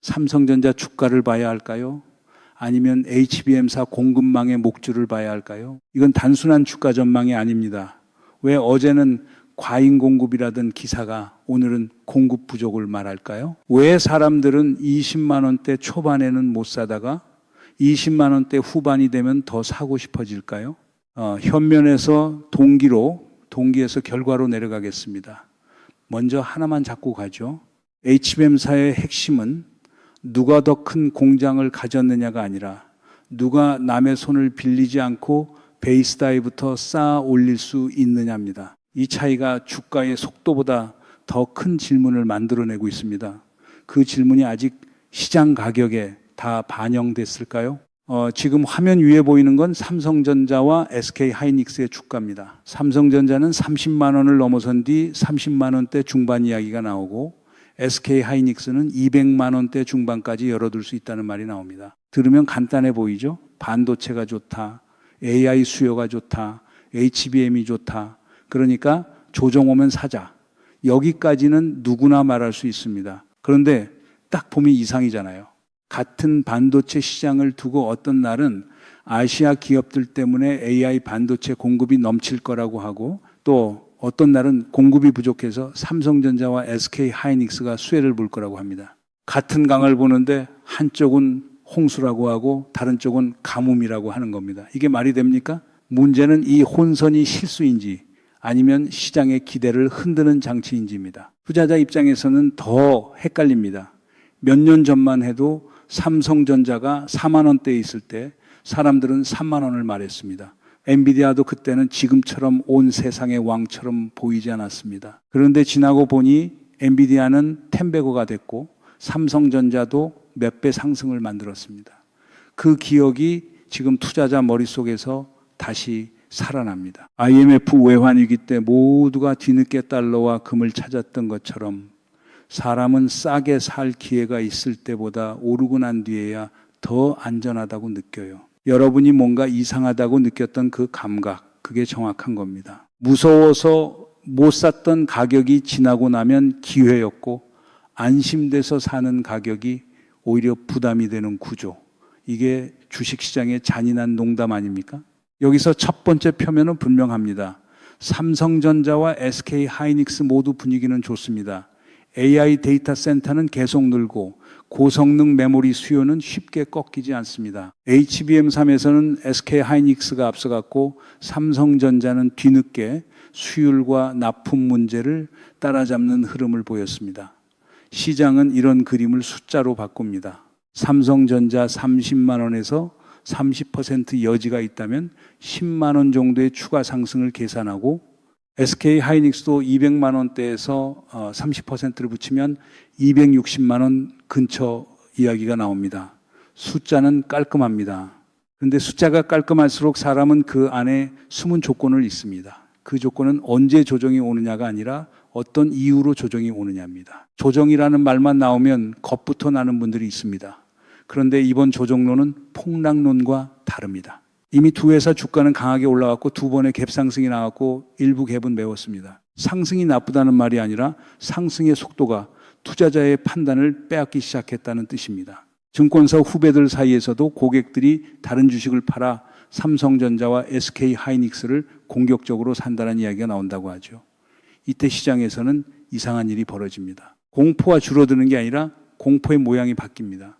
삼성전자 주가를 봐야 할까요? 아니면 HBM사 공급망의 목줄을 봐야 할까요? 이건 단순한 주가 전망이 아닙니다. 왜 어제는 과잉 공급이라던 기사가 오늘은 공급 부족을 말할까요? 왜 사람들은 20만 원대 초반에는 못 사다가 20만 원대 후반이 되면 더 사고 싶어질까요? 현면에서 동기에서 결과로 내려가겠습니다. 먼저 하나만 잡고 가죠. HBM사의 핵심은 누가 더 큰 공장을 가졌느냐가 아니라 누가 남의 손을 빌리지 않고 베이스 다이부터 쌓아 올릴 수 있느냐입니다. 이 차이가 주가의 속도보다 더 큰 질문을 만들어내고 있습니다. 그 질문이 아직 시장 가격에 다 반영됐을까요? 지금 화면 위에 보이는 건 삼성전자와 SK하이닉스의 주가입니다. 삼성전자는 30만 원을 넘어선 뒤 30만 원대 중반 이야기가 나오고 SK하이닉스는 200만 원대 중반까지 열어둘 수 있다는 말이 나옵니다. 들으면 간단해 보이죠? 반도체가 좋다, AI 수요가 좋다, HBM이 좋다. 그러니까 조정 오면 사자. 여기까지는 누구나 말할 수 있습니다. 그런데 딱 보면 이상이잖아요. 같은 반도체 시장을 두고 어떤 날은 아시아 기업들 때문에 AI 반도체 공급이 넘칠 거라고 하고 또 어떤 날은 공급이 부족해서 삼성전자와 SK하이닉스가 수혜를 볼 거라고 합니다. 같은 강을 보는데 한쪽은 홍수라고 하고 다른 쪽은 가뭄이라고 하는 겁니다. 이게 말이 됩니까? 문제는 이 혼선이 실수인지 아니면 시장의 기대를 흔드는 장치인지입니다. 투자자 입장에서는 더 헷갈립니다. 몇 년 전만 해도 삼성전자가 4만 원대에 있을 때 사람들은 3만 원을 말했습니다. 엔비디아도 그때는 지금처럼 온 세상의 왕처럼 보이지 않았습니다. 그런데 지나고 보니 엔비디아는 10배고가 됐고 삼성전자도 몇 배 상승을 만들었습니다. 그 기억이 지금 투자자 머릿속에서 다시 살아납니다. IMF 외환위기 때 모두가 뒤늦게 달러와 금을 찾았던 것처럼 사람은 싸게 살 기회가 있을 때보다 오르고 난 뒤에야 더 안전하다고 느껴요. 여러분이 뭔가 이상하다고 느꼈던 그 감각, 그게 정확한 겁니다. 무서워서 못 샀던 가격이 지나고 나면 기회였고 안심돼서 사는 가격이 오히려 부담이 되는 구조. 이게 주식시장의 잔인한 농담 아닙니까? 여기서 첫 번째 표면은 분명합니다. 삼성전자와 SK하이닉스 모두 분위기는 좋습니다. AI 데이터 센터는 계속 늘고 고성능 메모리 수요는 쉽게 꺾이지 않습니다. HBM3에서는 SK하이닉스가 앞서갔고 삼성전자는 뒤늦게 수율과 납품 문제를 따라잡는 흐름을 보였습니다. 시장은 이런 그림을 숫자로 바꿉니다. 삼성전자 30만 원에서 30% 여지가 있다면 10만 원 정도의 추가 상승을 계산하고 SK하이닉스도 200만 원대에서 30%를 붙이면 260만 원 근처 이야기가 나옵니다. 숫자는 깔끔합니다. 그런데 숫자가 깔끔할수록 사람은 그 안에 숨은 조건을 있습니다. 그 조건은 언제 조정이 오느냐가 아니라 어떤 이유로 조정이 오느냐입니다. 조정이라는 말만 나오면 겁부터 나는 분들이 있습니다. 그런데 이번 조정론은 폭락론과 다릅니다. 이미 두 회사 주가는 강하게 올라갔고 두 번의 갭 상승이 나왔고 일부 갭은 메웠습니다. 상승이 나쁘다는 말이 아니라 상승의 속도가 투자자의 판단을 빼앗기 시작했다는 뜻입니다. 증권사 후배들 사이에서도 고객들이 다른 주식을 팔아 삼성전자와 SK하이닉스를 공격적으로 산다는 이야기가 나온다고 하죠. 이때 시장에서는 이상한 일이 벌어집니다. 공포가 줄어드는 게 아니라 공포의 모양이 바뀝니다.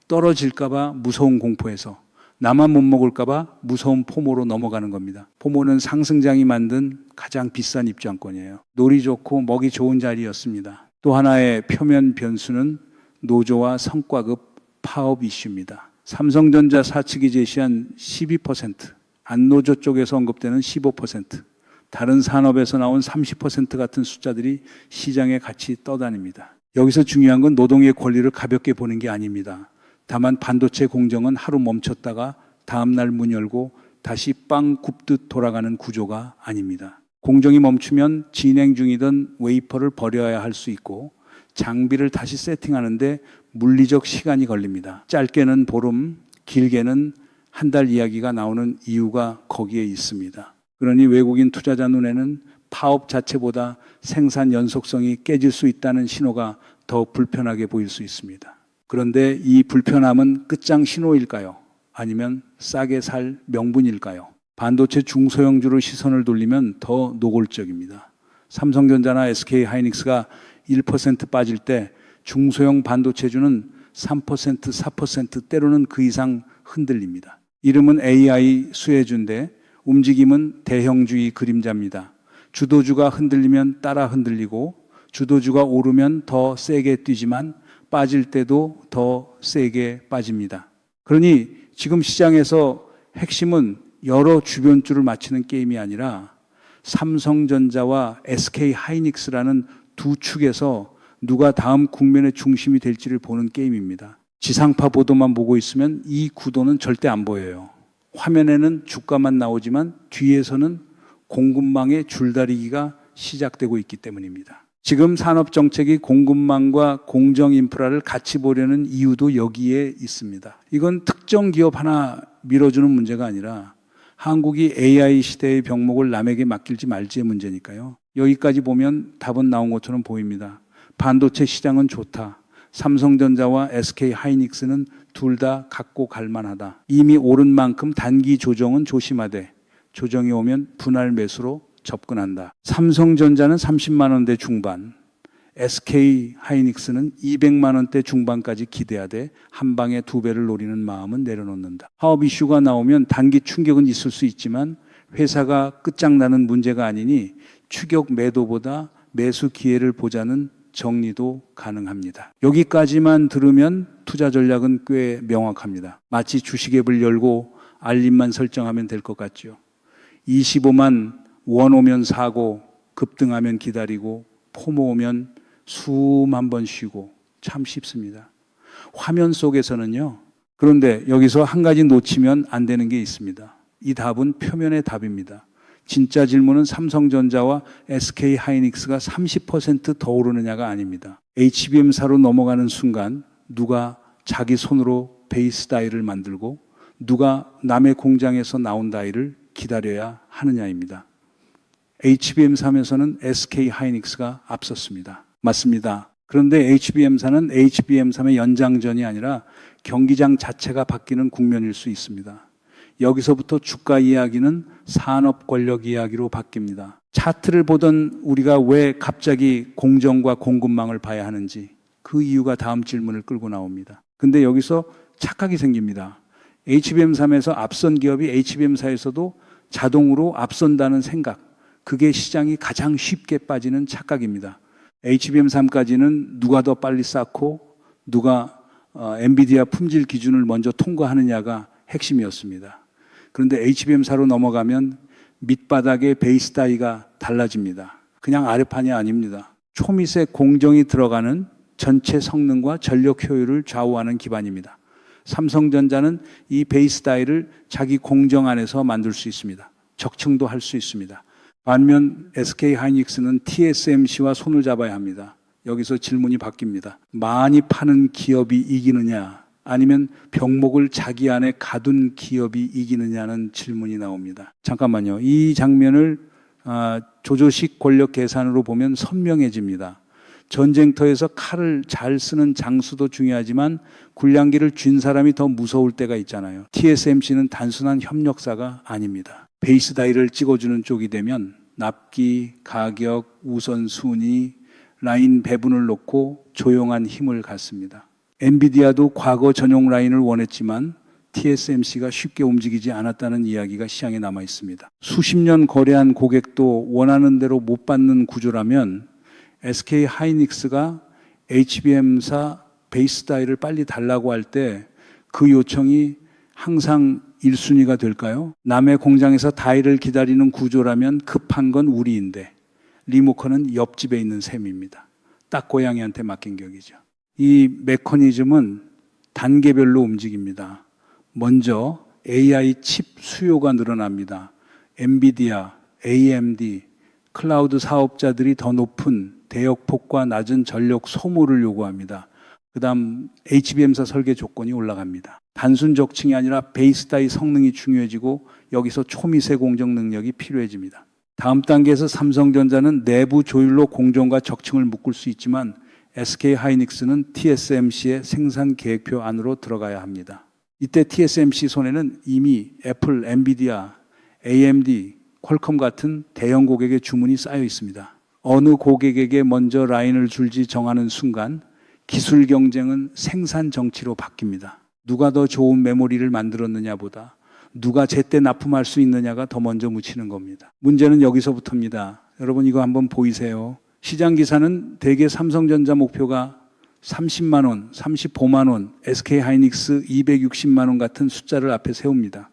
떨어질까 봐 무서운 공포에서 나만 못 먹을까 봐 무서운 포모로 넘어가는 겁니다. 포모는 상승장이 만든 가장 비싼 입장권이에요. 놀이 좋고 먹이 좋은 자리였습니다. 또 하나의 표면 변수는 노조와 성과급 파업 이슈입니다. 삼성전자 사측이 제시한 12%, 안노조 쪽에서 언급되는 15%, 다른 산업에서 나온 30% 같은 숫자들이 시장에 같이 떠다닙니다. 여기서 중요한 건 노동의 권리를 가볍게 보는 게 아닙니다. 다만 반도체 공정은 하루 멈췄다가 다음날 문 열고 다시 빵 굽듯 돌아가는 구조가 아닙니다. 공정이 멈추면 진행 중이던 웨이퍼를 버려야 할 수 있고 장비를 다시 세팅하는데 물리적 시간이 걸립니다. 짧게는 보름, 길게는 한 달 이야기가 나오는 이유가 거기에 있습니다. 그러니 외국인 투자자 눈에는 파업 자체보다 생산 연속성이 깨질 수 있다는 신호가 더 불편하게 보일 수 있습니다. 그런데 이 불편함은 끝장 신호일까요? 아니면 싸게 살 명분일까요? 반도체 중소형주로 시선을 돌리면 더 노골적입니다. 삼성전자나 SK하이닉스가 1% 빠질 때 중소형 반도체주는 3%, 4% 때로는 그 이상 흔들립니다. 이름은 AI 수혜주인데 움직임은 대형주의 그림자입니다. 주도주가 흔들리면 따라 흔들리고 주도주가 오르면 더 세게 뛰지만 빠질 때도 더 세게 빠집니다. 그러니 지금 시장에서 핵심은 여러 주변주를 맞추는 게임이 아니라 삼성전자와 SK하이닉스라는 두 축에서 누가 다음 국면의 중심이 될지를 보는 게임입니다. 지상파 보도만 보고 있으면 이 구도는 절대 안 보여요. 화면에는 주가만 나오지만 뒤에서는 공급망의 줄다리기가 시작되고 있기 때문입니다. 지금 산업정책이 공급망과 공정인프라를 같이 보려는 이유도 여기에 있습니다. 이건 특정 기업 하나 밀어주는 문제가 아니라 한국이 AI 시대의 병목을 남에게 맡길지 말지의 문제니까요. 여기까지 보면 답은 나온 것처럼 보입니다. 반도체 시장은 좋다. 삼성전자와 SK하이닉스는 둘 다 갖고 갈 만하다. 이미 오른 만큼 단기 조정은 조심하되 조정이 오면 분할 매수로 접근한다. 삼성전자는 30만 원대 중반, SK하이닉스는 200만 원대 중반까지 기대하되 한 방에 두 배를 노리는 마음은 내려놓는다. 사업 이슈가 나오면 단기 충격은 있을 수 있지만 회사가 끝장나는 문제가 아니니 추격 매도보다 매수 기회를 보자는 정리도 가능합니다. 여기까지만 들으면 투자 전략은 꽤 명확합니다. 마치 주식앱을 열고 알림만 설정하면 될 것 같죠. 25만 원 오면 사고 급등하면 기다리고 포모 오면 숨 한 번 쉬고 참 쉽습니다. 화면 속에서는요. 그런데 여기서 한 가지 놓치면 안 되는 게 있습니다. 이 답은 표면의 답입니다. 진짜 질문은 삼성전자와 SK하이닉스가 30% 더 오르느냐가 아닙니다. HBM사로 넘어가는 순간 누가 자기 손으로 베이스 다이를 만들고 누가 남의 공장에서 나온 다이를 기다려야 하느냐입니다. HBM3에서는 SK하이닉스가 앞섰습니다. 맞습니다. 그런데 HBM4는 HBM3의 연장전이 아니라 경기장 자체가 바뀌는 국면일 수 있습니다. 여기서부터 주가 이야기는 산업 권력 이야기로 바뀝니다. 차트를 보던 우리가 왜 갑자기 공정과 공급망을 봐야 하는지 그 이유가 다음 질문을 끌고 나옵니다. 근데 여기서 착각이 생깁니다. HBM3에서 앞선 기업이 HBM4에서도 자동으로 앞선다는 생각, 그게 시장이 가장 쉽게 빠지는 착각입니다. HBM3까지는 누가 더 빨리 쌓고 누가 엔비디아 품질 기준을 먼저 통과하느냐가 핵심이었습니다. 그런데 HBM4로 넘어가면 밑바닥의 베이스 다이가 달라집니다. 그냥 아래판이 아닙니다. 초미세 공정이 들어가는 전체 성능과 전력 효율을 좌우하는 기반입니다. 삼성전자는 이 베이스 다이를 자기 공정 안에서 만들 수 있습니다. 적층도 할 수 있습니다. 반면 SK하이닉스는 TSMC와 손을 잡아야 합니다. 여기서 질문이 바뀝니다. 많이 파는 기업이 이기느냐 아니면 병목을 자기 안에 가둔 기업이 이기느냐는 질문이 나옵니다. 잠깐만요. 이 장면을 조조식 권력 계산으로 보면 선명해집니다. 전쟁터에서 칼을 잘 쓰는 장수도 중요하지만 굴량기를 쥔 사람이 더 무서울 때가 있잖아요. TSMC는 단순한 협력사가 아닙니다. 베이스 다이를 찍어주는 쪽이 되면 납기, 가격, 우선순위, 라인 배분을 놓고 조용한 힘을 갖습니다. 엔비디아도 과거 전용 라인을 원했지만 TSMC가 쉽게 움직이지 않았다는 이야기가 시장에 남아 있습니다. 수십 년 거래한 고객도 원하는 대로 못 받는 구조라면 SK하이닉스가 HBM사 베이스 다이를 빨리 달라고 할 때 그 요청이 항상 1순위가 될까요? 남의 공장에서 다이를 기다리는 구조라면 급한 건 우리인데 리모컨은 옆집에 있는 셈입니다. 딱 고양이한테 맡긴 격이죠. 이 메커니즘은 단계별로 움직입니다. 먼저 AI 칩 수요가 늘어납니다. 엔비디아, AMD, 클라우드 사업자들이 더 높은 대역폭과 낮은 전력 소모를 요구합니다. 그 다음 HBM사 설계 조건이 올라갑니다. 단순 적층이 아니라 베이스 다이 성능이 중요해지고 여기서 초미세 공정 능력이 필요해집니다. 다음 단계에서 삼성전자는 내부 조율로 공정과 적층을 묶을 수 있지만 SK 하이닉스는 TSMC의 생산 계획표 안으로 들어가야 합니다. 이때 TSMC 손에는 이미 애플, 엔비디아, AMD, 퀄컴 같은 대형 고객의 주문이 쌓여 있습니다. 어느 고객에게 먼저 라인을 줄지 정하는 순간 기술 경쟁은 생산 정치로 바뀝니다. 누가 더 좋은 메모리를 만들었느냐보다 누가 제때 납품할 수 있느냐가 더 먼저 묻히는 겁니다. 문제는 여기서부터입니다. 여러분 이거 한번 보이세요. 시장 기사는 대개 삼성전자 목표가 30만 원, 35만 원, SK 하이닉스 260만 원 같은 숫자를 앞에 세웁니다.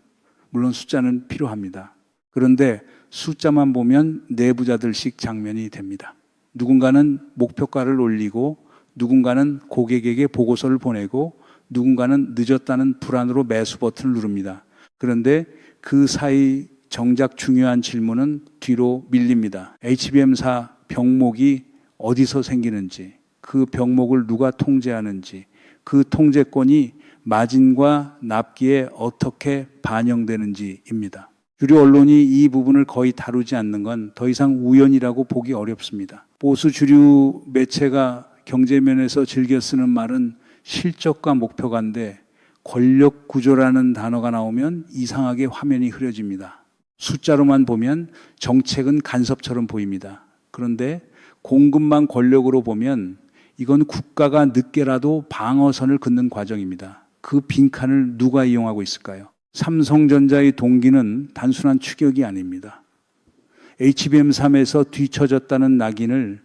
물론 숫자는 필요합니다. 그런데 숫자만 보면 내부자들식 장면이 됩니다. 누군가는 목표가를 올리고 누군가는 고객에게 보고서를 보내고 누군가는 늦었다는 불안으로 매수 버튼을 누릅니다. 그런데 그 사이 정작 중요한 질문은 뒤로 밀립니다. HBM사 병목이 어디서 생기는지, 그 병목을 누가 통제하는지, 그 통제권이 마진과 납기에 어떻게 반영되는지입니다. 주류 언론이 이 부분을 거의 다루지 않는 건 더 이상 우연이라고 보기 어렵습니다. 보수 주류 매체가 경제면에서 즐겨 쓰는 말은 실적과 목표가인데 권력 구조라는 단어가 나오면 이상하게 화면이 흐려집니다. 숫자로만 보면 정책은 간섭처럼 보입니다. 그런데 공급망 권력으로 보면 이건 국가가 늦게라도 방어선을 긋는 과정입니다. 그 빈칸을 누가 이용하고 있을까요? 삼성전자의 동기는 단순한 추격이 아닙니다. HBM3에서 뒤처졌다는 낙인을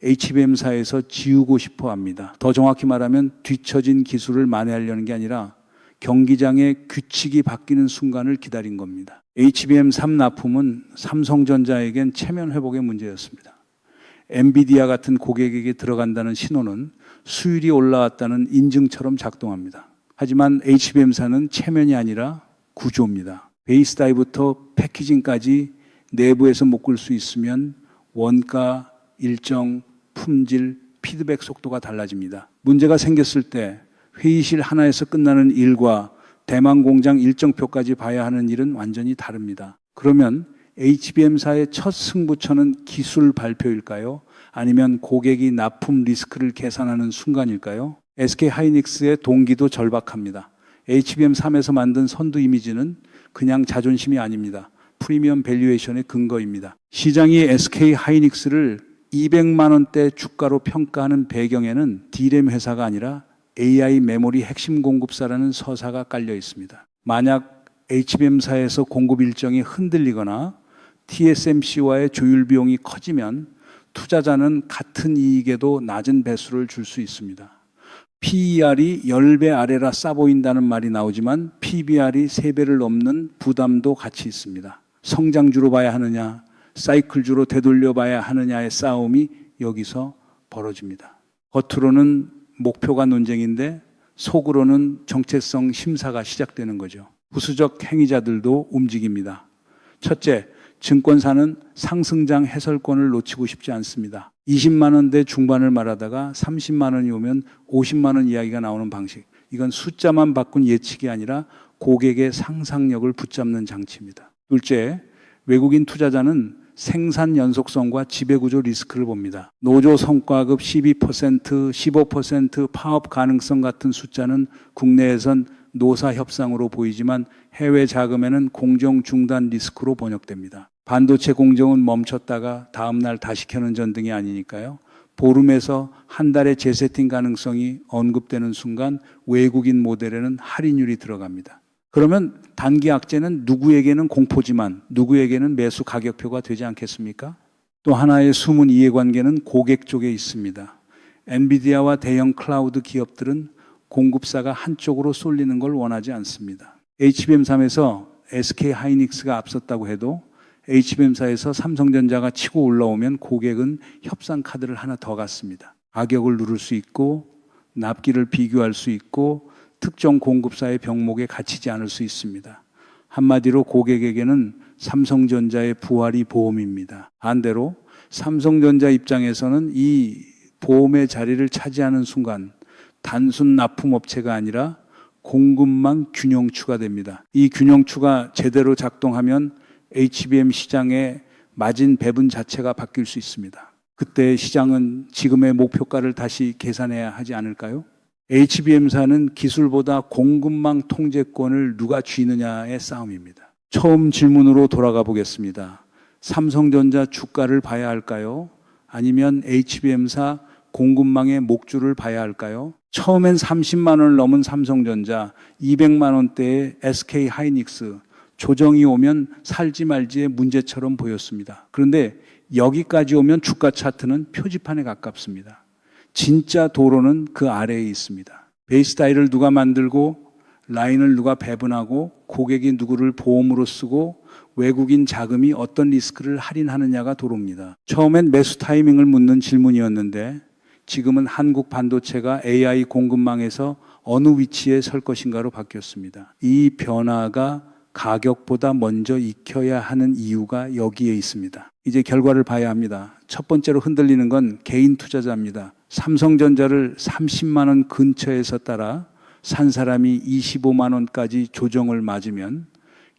HBM사에서 지우고 싶어 합니다. 더 정확히 말하면 뒤처진 기술을 만회하려는 게 아니라 경기장의 규칙이 바뀌는 순간을 기다린 겁니다. HBM3 납품은 삼성전자에겐 체면 회복의 문제였습니다. 엔비디아 같은 고객에게 들어간다는 신호는 수율이 올라왔다는 인증처럼 작동합니다. 하지만 HBM사는 체면이 아니라 구조입니다. 베이스 다이부터 패키징까지 내부에서 묶을 수 있으면 원가, 일정, 품질, 피드백 속도가 달라집니다. 문제가 생겼을 때 회의실 하나에서 끝나는 일과 대만 공장 일정표까지 봐야 하는 일은 완전히 다릅니다. 그러면 HBM사의 첫 승부처는 기술 발표일까요? 아니면 고객이 납품 리스크를 계산하는 순간일까요? SK 하이닉스의 동기도 절박합니다. HBM3에서 만든 선두 이미지는 그냥 자존심이 아닙니다. 프리미엄 밸류에이션의 근거입니다. 시장이 SK 하이닉스를 200만 원대 주가로 평가하는 배경에는 D램 회사가 아니라 AI 메모리 핵심 공급사라는 서사가 깔려 있습니다. 만약 HBM사에서 공급 일정이 흔들리거나 TSMC와의 조율 비용이 커지면 투자자는 같은 이익에도 낮은 배수를 줄 수 있습니다. PER이 10배 아래라 싸 보인다는 말이 나오지만 PBR이 3배를 넘는 부담도 같이 있습니다. 성장주로 봐야 하느냐, 사이클주로 되돌려 봐야 하느냐의 싸움이 여기서 벌어집니다. 겉으로는 목표가 논쟁인데 속으로는 정체성 심사가 시작되는 거죠. 부수적 행위자들도 움직입니다. 첫째, 증권사는 상승장 해설권을 놓치고 싶지 않습니다. 20만 원대 중반을 말하다가 30만 원이 오면 50만 원 이야기가 나오는 방식. 이건 숫자만 바꾼 예측이 아니라 고객의 상상력을 붙잡는 장치입니다. 둘째, 외국인 투자자는 생산 연속성과 지배구조 리스크를 봅니다. 노조 성과급 12%, 15% 파업 가능성 같은 숫자는 국내에선 노사 협상으로 보이지만 해외 자금에는 공정 중단 리스크로 번역됩니다. 반도체 공정은 멈췄다가 다음 날 다시 켜는 전등이 아니니까요. 보름에서 한 달의 재세팅 가능성이 언급되는 순간 외국인 모델에는 할인율이 들어갑니다. 그러면 단기 악재는 누구에게는 공포지만 누구에게는 매수 가격표가 되지 않겠습니까? 또 하나의 숨은 이해관계는 고객 쪽에 있습니다. 엔비디아와 대형 클라우드 기업들은 공급사가 한쪽으로 쏠리는 걸 원하지 않습니다. HBM3에서 SK 하이닉스가 앞섰다고 해도 HBM사에서 삼성전자가 치고 올라오면 고객은 협상 카드를 하나 더 갖습니다. 가격을 누를 수 있고 납기를 비교할 수 있고 특정 공급사의 병목에 갇히지 않을 수 있습니다. 한마디로 고객에게는 삼성전자의 부활이 보험입니다. 반대로 삼성전자 입장에서는 이 보험의 자리를 차지하는 순간 단순 납품업체가 아니라 공급망 균형추가 됩니다. 이 균형추가 제대로 작동하면 HBM 시장의 마진 배분 자체가 바뀔 수 있습니다. 그때 시장은 지금의 목표가를 다시 계산해야 하지 않을까요? HBM사는 기술보다 공급망 통제권을 누가 쥐느냐의 싸움입니다. 처음 질문으로 돌아가 보겠습니다. 삼성전자 주가를 봐야 할까요? 아니면 HBM사 공급망의 목줄을 봐야 할까요? 처음엔 30만 원을 넘은 삼성전자, 200만 원대의 SK 하이닉스, 조정이 오면 살지 말지의 문제처럼 보였습니다. 그런데 여기까지 오면 주가 차트는 표지판에 가깝습니다. 진짜 도로는 그 아래에 있습니다. 베이스 타일을 누가 만들고 라인을 누가 배분하고 고객이 누구를 보험으로 쓰고 외국인 자금이 어떤 리스크를 할인하느냐가 도로입니다. 처음엔 매수 타이밍을 묻는 질문이었는데 지금은 한국 반도체가 AI 공급망에서 어느 위치에 설 것인가로 바뀌었습니다. 이 변화가 가격보다 먼저 익혀야 하는 이유가 여기에 있습니다. 이제 결과를 봐야 합니다. 첫 번째로 흔들리는 건 개인 투자자입니다. 삼성전자를 30만 원 근처에서 따라 산 사람이 25만 원까지 조정을 맞으면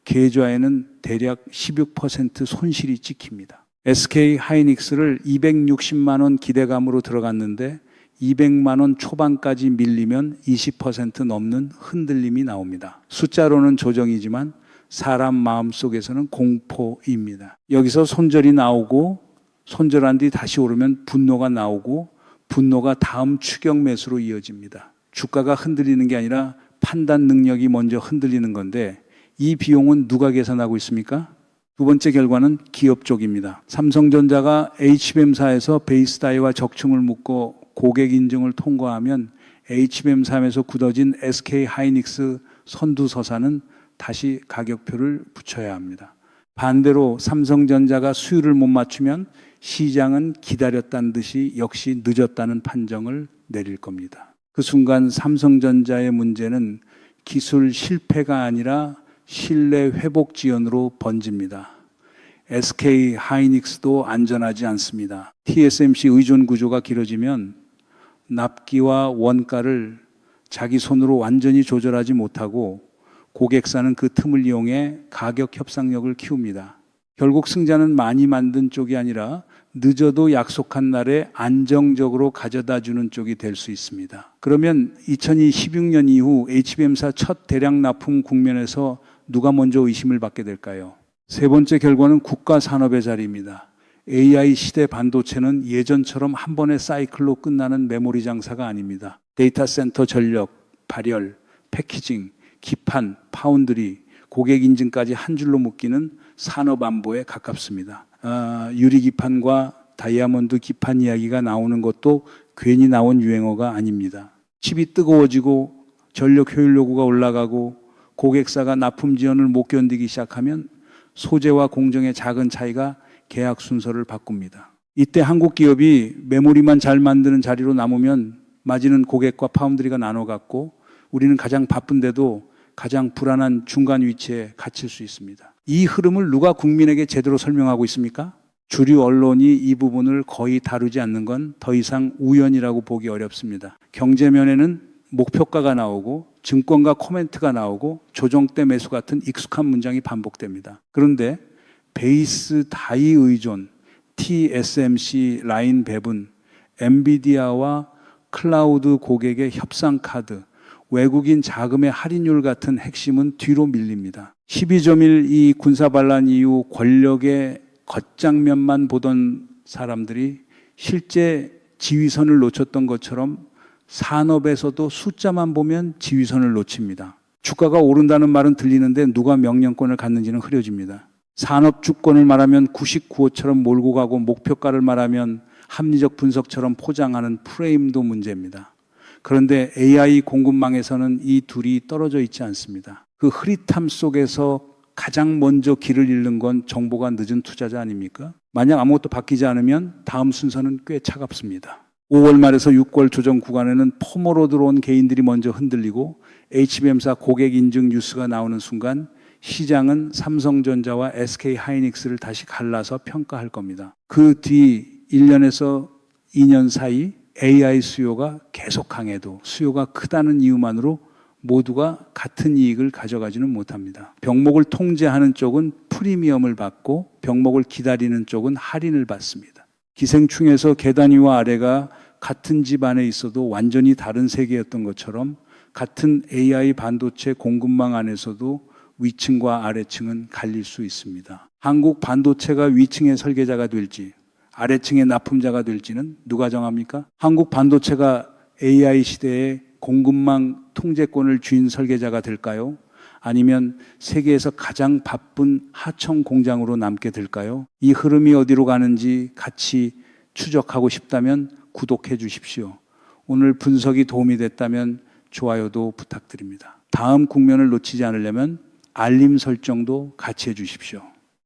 계좌에는 대략 16% 손실이 찍힙니다. SK 하이닉스를 260만 원 기대감으로 들어갔는데 200만 원 초반까지 밀리면 20% 넘는 흔들림이 나옵니다. 숫자로는 조정이지만 사람 마음속에서는 공포입니다. 여기서 손절이 나오고 손절한 뒤 다시 오르면 분노가 나오고 분노가 다음 추격 매수로 이어집니다. 주가가 흔들리는 게 아니라 판단 능력이 먼저 흔들리는 건데 이 비용은 누가 계산하고 있습니까? 두 번째 결과는 기업 쪽입니다. 삼성전자가 HBM사에서 베이스 다이와 적층을 묶고 고객 인증을 통과하면 HBM3에서 굳어진 SK 하이닉스 선두서사는 다시 가격표를 붙여야 합니다. 반대로 삼성전자가 수율을 못 맞추면 시장은 기다렸다는 듯이 역시 늦었다는 판정을 내릴 겁니다. 그 순간 삼성전자의 문제는 기술 실패가 아니라 신뢰 회복 지연으로 번집니다. SK 하이닉스도 안전하지 않습니다. TSMC 의존 구조가 길어지면 납기와 원가를 자기 손으로 완전히 조절하지 못하고 고객사는 그 틈을 이용해 가격 협상력을 키웁니다. 결국 승자는 많이 만든 쪽이 아니라 늦어도 약속한 날에 안정적으로 가져다 주는 쪽이 될 수 있습니다. 그러면 2016년 이후 HBM사 첫 대량 납품 국면에서 누가 먼저 의심을 받게 될까요? 세 번째 결과는 국가 산업의 자리입니다. AI 시대 반도체는 예전처럼 한 번의 사이클로 끝나는 메모리 장사가 아닙니다. 데이터 센터 전력, 발열, 패키징, 기판, 파운드리, 고객 인증까지 한 줄로 묶이는 산업 안보에 가깝습니다. 유리 기판과 다이아몬드 기판 이야기가 나오는 것도 괜히 나온 유행어가 아닙니다. 칩이 뜨거워지고 전력 효율 요구가 올라가고 고객사가 납품 지연을 못 견디기 시작하면 소재와 공정의 작은 차이가 계약 순서를 바꿉니다. 이때 한국 기업이 메모리만 잘 만드는 자리로 남으면 마지는 고객과 파운드리가 나눠 갖고 우리는 가장 바쁜데도 가장 불안한 중간 위치에 갇힐 수 있습니다. 이 흐름을 누가 국민에게 제대로 설명하고 있습니까? 주류 언론이 이 부분을 거의 다루지 않는 건 더 이상 우연이라고 보기 어렵습니다. 경제면에는 목표가가 나오고 증권가 코멘트가 나오고 조정 때 매수 같은 익숙한 문장이 반복됩니다. 그런데 베이스 다이 의존, TSMC 라인 배분, 엔비디아와 클라우드 고객의 협상 카드, 외국인 자금의 할인율 같은 핵심은 뒤로 밀립니다. 12.1 이 군사반란 이후 권력의 겉장면만 보던 사람들이 실제 지휘선을 놓쳤던 것처럼 산업에서도 숫자만 보면 지휘선을 놓칩니다. 주가가 오른다는 말은 들리는데 누가 명령권을 갖는지는 흐려집니다. 산업 주권을 말하면 99호처럼 몰고 가고 목표가를 말하면 합리적 분석처럼 포장하는 프레임도 문제입니다. 그런데 AI 공급망에서는 이 둘이 떨어져 있지 않습니다. 그 흐릿함 속에서 가장 먼저 길을 잃는 건 정보가 늦은 투자자 아닙니까? 만약 아무것도 바뀌지 않으면 다음 순서는 꽤 차갑습니다. 5월 말에서 6월 조정 구간에는 포모로 들어온 개인들이 먼저 흔들리고 HBM사 고객 인증 뉴스가 나오는 순간 시장은 삼성전자와 SK 하이닉스를 다시 갈라서 평가할 겁니다. 그 뒤 1년에서 2년 사이 AI 수요가 계속 강해도 수요가 크다는 이유만으로 모두가 같은 이익을 가져가지는 못합니다. 병목을 통제하는 쪽은 프리미엄을 받고 병목을 기다리는 쪽은 할인을 받습니다. 기생충에서 계단 위와 아래가 같은 집 안에 있어도 완전히 다른 세계였던 것처럼 같은 AI 반도체 공급망 안에서도 위층과 아래층은 갈릴 수 있습니다. 한국 반도체가 위층의 설계자가 될지 아래층의 납품자가 될지는 누가 정합니까? 한국 반도체가 AI 시대의 공급망 통제권을 쥔 설계자가 될까요? 아니면 세계에서 가장 바쁜 하청 공장으로 남게 될까요? 이 흐름이 어디로 가는지 같이 추적하고 싶다면 구독해 주십시오. 오늘 분석이 도움이 됐다면 좋아요도 부탁드립니다. 다음 국면을 놓치지 않으려면 알림 설정도 같이 해 주십시오.